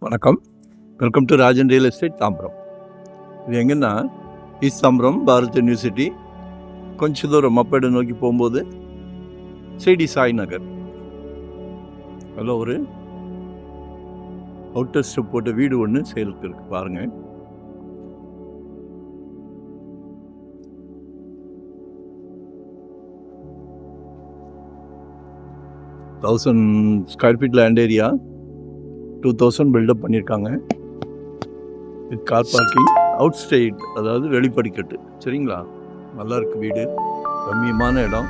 வணக்கம். Welcome to Rajan real estate Tambaram. இது எங்கன்னா ஈஸ்ட் தாம்பரம் பாரத் யூனிவர்சிட்டி கொஞ்சம் தூரம் மப்பேடு நோக்கி போகும்போது சிடி சாய் நகர் அதில் ஒரு அவுட்டர் ஸ்டெப் போட்ட வீடு ஒன்று சேலுக்கு இருக்கு பாருங்க. Thousand square feet land area, 2000 buildup பண்ணியிருக்காங்க. With car parking, out state, அதாவது வெளிப்படிக்கட்டு. சரிங்களா, நல்லா இருக்குது வீடு, கம்மியமான இடம்.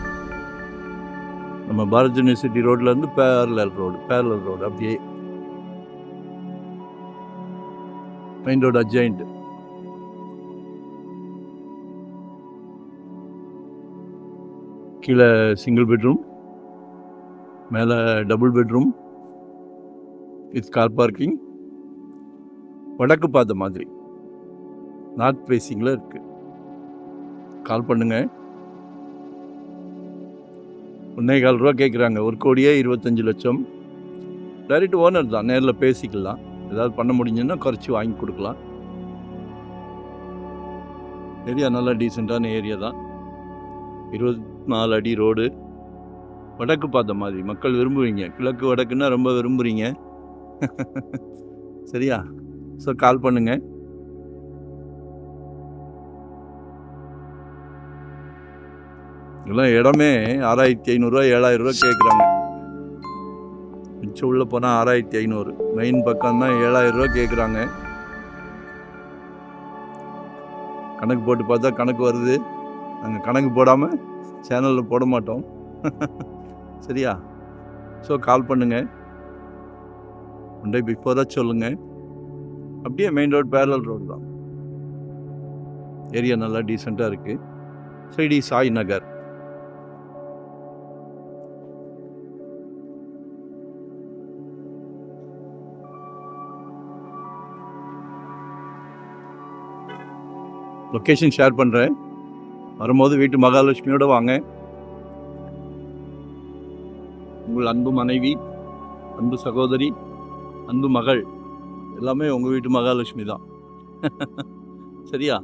நம்ம பாரத் யூனிவர்சிட்டி ரோட்லேருந்து பேரலல் ரோடு அப்படியே மெயின் ரோடு அட்ஜாயிண்ட். கீழே சிங்கிள் பெட்ரூம், மேலே double bedroom with car parking. வடக்கு பார்த்த மாதிரி நார்த் ஃபேஸிங்கில் இருக்குது. கால் பண்ணுங்க. 1.25 ரூபா கேட்குறாங்க. 1,25,00,000. டைரக்ட் ஓனர் தான், நேரில் பேசிக்கலாம். ஏதாவது பண்ண முடிஞ்சுன்னா குறைச்சி வாங்கி கொடுக்கலாம். ஏரியா நல்லா டீசெண்டான ஏரியா தான். 24 அடி ரோடு, வடக்கு பார்த்த மாதிரி. மக்கள் விரும்புவீங்க, கிழக்கு வடக்குன்னா ரொம்ப விரும்புகிறீங்க. சரியா? ஸோ கால் பண்ணுங்க. இதெல்லாம் இடமே 6,500 7,000 ரூபா கேட்குறாங்க. மிச்சம் உள்ள போனால் 6,500. மெயின் பக்கம் தான் 7,000 ரூபா கேட்குறாங்க. கணக்கு போட்டு பார்த்தா கணக்கு வருது. நாங்கள் கணக்கு போடாமல் சேனலில் போட மாட்டோம். சரியா? ஸோ கால் பண்ணுங்கள். ஒன் டே பிஃபோராக சொல்லுங்கள். அப்படியே மெயின் ரோடு பேரலல் ரோடு தான். ஏரியா நல்லா டீசெண்டாக இருக்குது. சிடி சாய் நகர். லொக்கேஷன் ஷேர் பண்ணுறேன். வரும்போது வீட்டு மகாலட்சுமியோடு வாங்க. உங்கள் அன்பு மனைவி, அன்பு சகோதரி, அன்பு மகள் எல்லாமே உங்கள் வீட்டு மகாலட்சுமி தான். சரியா?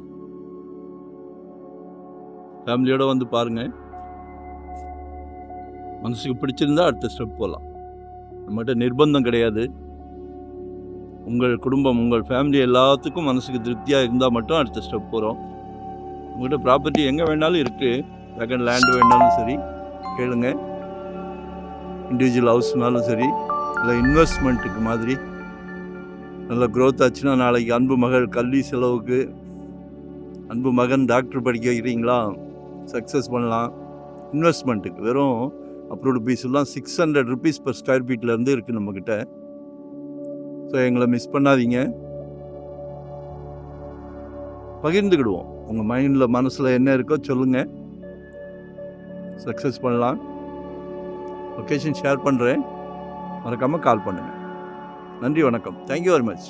ஃபேமிலியோடு வந்து பாருங்கள். மனசுக்கு பிடிச்சிருந்தா அடுத்த ஸ்டெப் போகலாம். நம்மகிட்ட நிர்பந்தம் கிடையாது. உங்கள் குடும்பம், உங்கள் ஃபேமிலி எல்லாத்துக்கும் மனசுக்கு திருப்தியாக இருந்தால் மட்டும் அடுத்த ஸ்டெப் போகிறோம். உங்கள்கிட்ட ப்ராப்பர்ட்டி எங்கே வேணாலும் இருக்குது. செகண்ட் லேண்டு வேணாலும் சரி கேளுங்க. இண்டிவிஜுவல் ஹவுஸ்னாலும் சரி, இல்லை இன்வெஸ்ட்மெண்ட்டுக்கு மாதிரி நல்ல க்ரோத் ஆச்சுன்னா நாளைக்கு அன்பு மகள் கல்வி செலவுக்கு, அன்பு மகன் டாக்டர் படிக்க வைக்கிறீங்களா, சக்ஸஸ் பண்ணலாம். இன்வெஸ்ட்மெண்ட்டுக்கு வெறும் அப்ரூவ்டு பீஸ்லாம் 600 rupees per square feetலேருந்து இருக்குது நம்மக்கிட்ட. ஸோ எங்களை மிஸ் பண்ணாதீங்க. பகிர்ந்துக்கிடுவோம். உங்கள் மைண்டில் மனசில் என்ன இருக்கோ சொல்லுங்கள். சக்ஸஸ் பண்ணலாம். லொக்கேஷன் ஷேர் பண்ணுறேன். மறக்காமல் கால் பண்ணுங்கள். நன்றி, வணக்கம். Thank you very much.